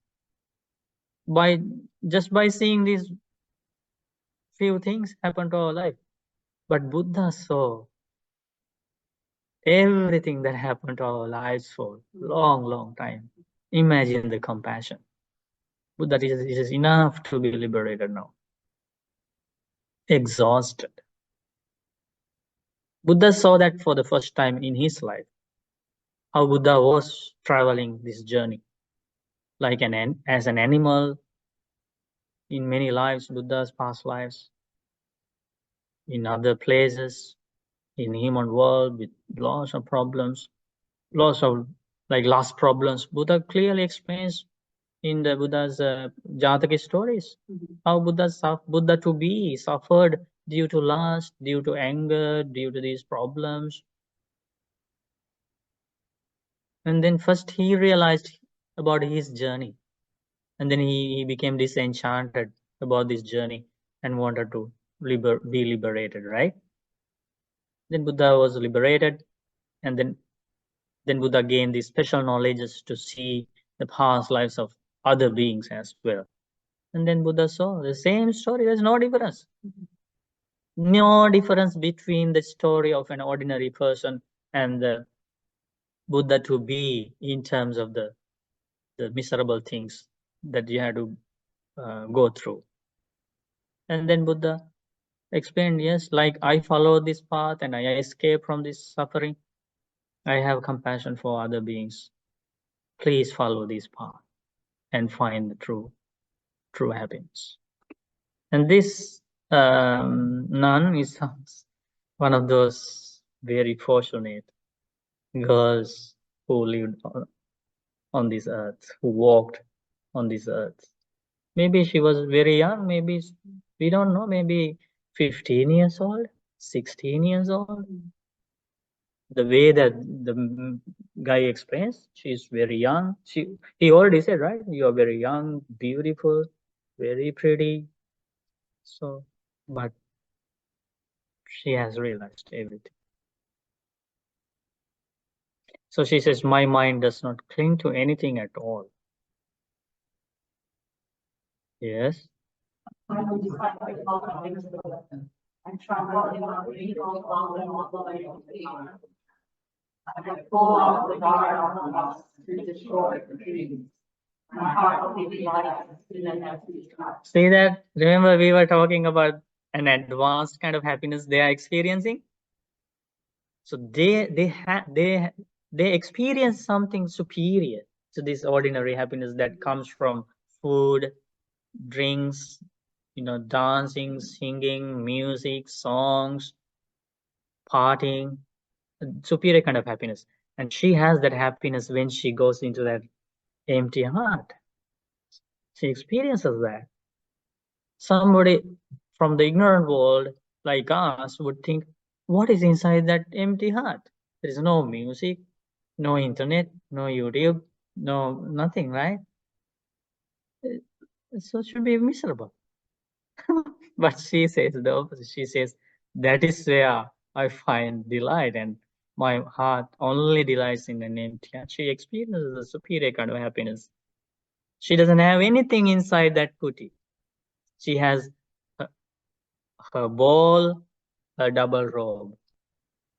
Speaker 1: Just by seeing these few things happen to our life. But Buddha saw everything that happened to our lives for long, long time. Imagine the compassion. Buddha is enough to be liberated now. Exhausted. Buddha saw that for the first time in his life, how Buddha was traveling this journey. Like as an animal, in many lives, Buddha's past lives, in other places, in human world with lots of problems, lots of last problems. Buddha clearly explains in the Buddha's Jataka stories how Buddha to be suffered due to lust, due to anger, due to these problems. And then first he realized about his journey, and then he became disenchanted about this journey and wanted to be liberated, right? Then Buddha was liberated, and then Buddha gained these special knowledges to see the past lives of other beings as well. And then Buddha saw the same story. There's no difference. No difference between the story of an ordinary person and the Buddha to be, in terms of the miserable things that you had to go through. And then Buddha explained, yes, like I follow this path and I escape from this suffering. I have compassion for other beings. Please follow this path and find the true happiness. And this nun is one of those very fortunate girls who lived on this earth, who walked on this earth. Maybe she was very young, maybe, we don't know, maybe 15 years old, 16 years old. The way that the guy explains, she's very young. He already said, right? You are very young, beautiful, very pretty. So, but she has realized everything. So she says, my mind does not cling to anything at all. Yes. See that? Remember we were talking about an advanced kind of happiness they are experiencing. So they experience something superior to this ordinary happiness that comes from food, drinks, dancing, singing, music, songs, partying, superior kind of happiness. And she has that happiness when she goes into that empty heart. She experiences that. Somebody from the ignorant world like us would think, what is inside that empty heart? There is no music, no internet, no YouTube, no nothing, right? So it should be miserable. But she says the opposite. She says, that is where I find delight, and my heart only delights in an empty heart. She experiences a superior kind of happiness. She doesn't have anything inside that putti. She has her ball, her double robe.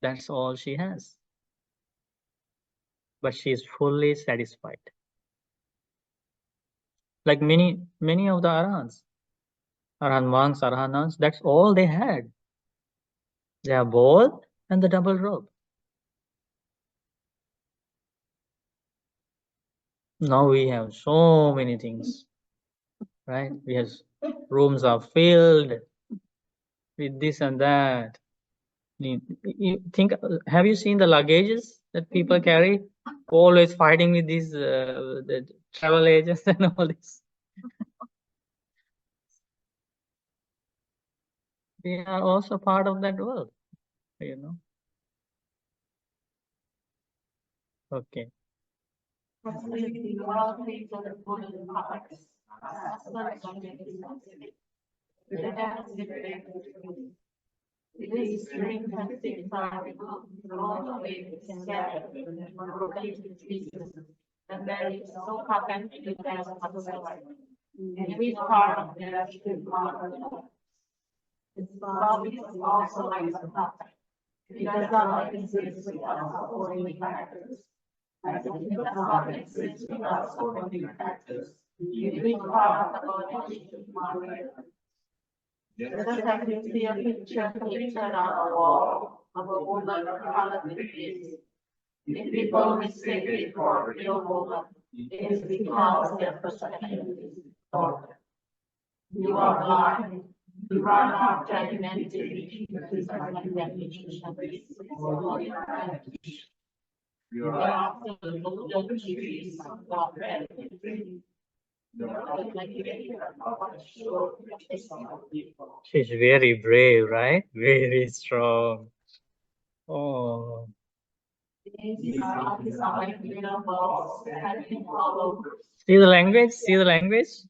Speaker 1: That's all she has. But she is fully satisfied. Like many of the Arhants, Arhan monks, Arhan nuns, that's all they had. Their ball and the double robe. Now we have so many things, right? We have rooms are filled with this and that. You think? Have you seen the luggages that people carry? Always fighting with these the travel agents and all this. We are also part of that world, Okay.
Speaker 5: Just like you see a picture painted on a wall of a woman colored with this. If people mistake it for a real woman, it is because their perception is distorted. You are blind. You are not fragmented. You are after the golden trees of God.
Speaker 1: She's very brave, right? Very strong. Oh. See the language? See the language?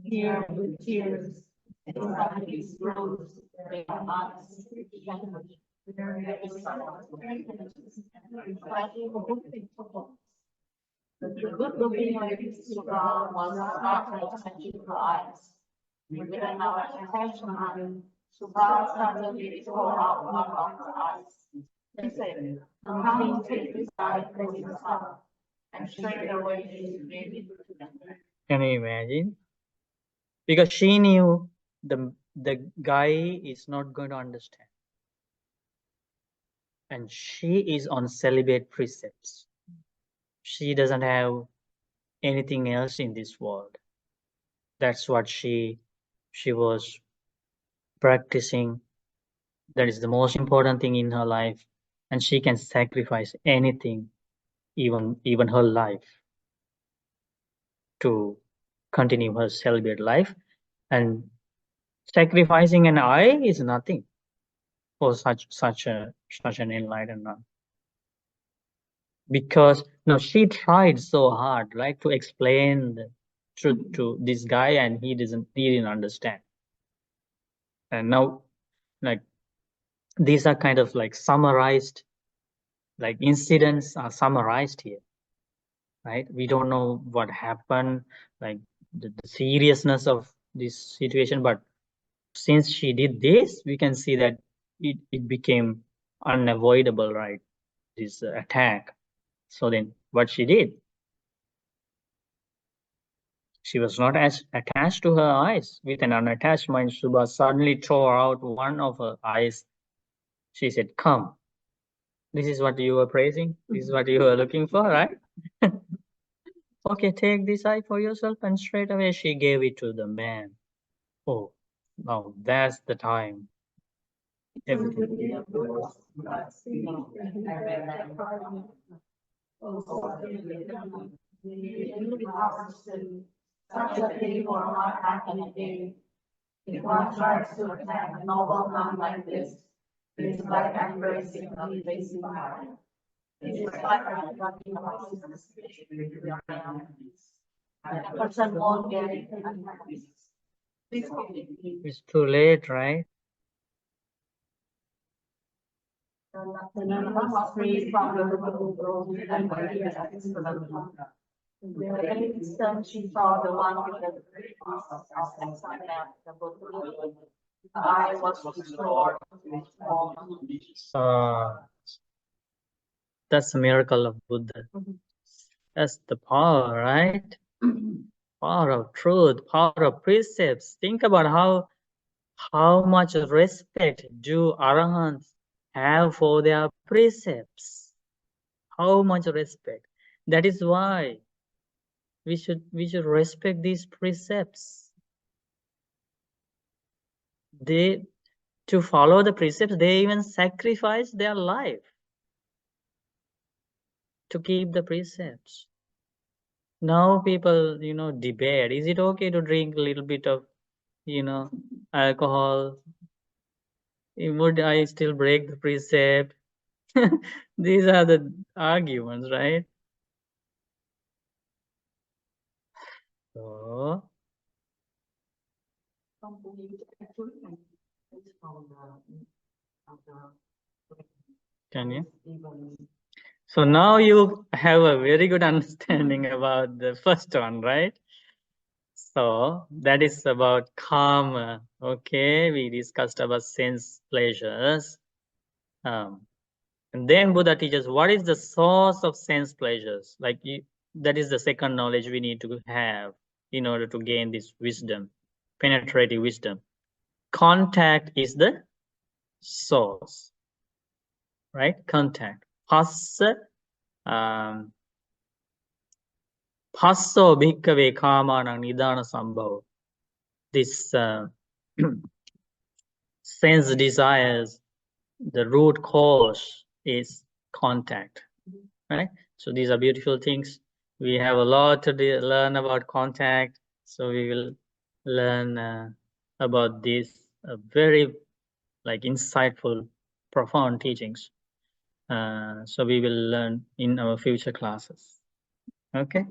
Speaker 5: Here with tears, anxieties rose, they are honest. The good looking lady Suga was not touching her eyes. With our attention on Suga suddenly tore out one of her eyes. He said, "Come take this eye for yourself." And straight away she gave it to them.
Speaker 1: Can you imagine? Because she knew the guy is not going to understand. And she is on celibate precepts. She doesn't have anything else in this world. That's what she was practicing. That is the most important thing in her life. And she can sacrifice anything, even her life, to continue her celibate life. And sacrificing an eye is nothing for such an enlightened nun. Because she tried so hard, right, to explain the truth to this guy, and he didn't understand. And now, like, these are kind of like summarized, like incidents are summarized here, right? We don't know what happened, like the seriousness of this situation, but since she did this, we can see that it became unavoidable, right? This attack. So then what she did, she was not as attached to her eyes. With an unattached mind, Subha suddenly tore out one of her eyes. She said, "Come, this is what you were praising. This is what you were looking for, right? Okay, take this eye for yourself." And straight away she gave it to the man. Oh, now that's the time. Everything.
Speaker 5: Such a thing will not happen again. If one tries to attack a noble man like this, it is like embracing a lazy fire. It is like talking about the person won't get it.
Speaker 1: It's too late, right?
Speaker 5: The number was free from the world and by the the instant she saw the one with the I was restored.
Speaker 1: That's a miracle of Buddha. That's the power, right? Power of truth, power of precepts. Think about how much respect do arahants have for their precepts. How much respect. That is why we should respect these precepts. To follow the precepts, they even sacrifice their life to keep the precepts. Now people, debate, is it okay to drink a little bit of, alcohol? Would I still break the precept? These are the arguments, right? So, can you? So now you have a very good understanding about the first one, right? So that is about karma. Okay, we discussed about sense pleasures. And then Buddha teaches what is the source of sense pleasures. That is the second knowledge we need to have in order to gain this wisdom, penetrative wisdom. Contact is the source, right? Contact. Phassa, phasso bhikkhave kamanang nidana sambhava. This sense desires, the root cause is contact, right? So these are beautiful things. We have a lot to learn about contact. So we will learn about this very insightful, profound teachings. So we will learn in our future classes. Okay.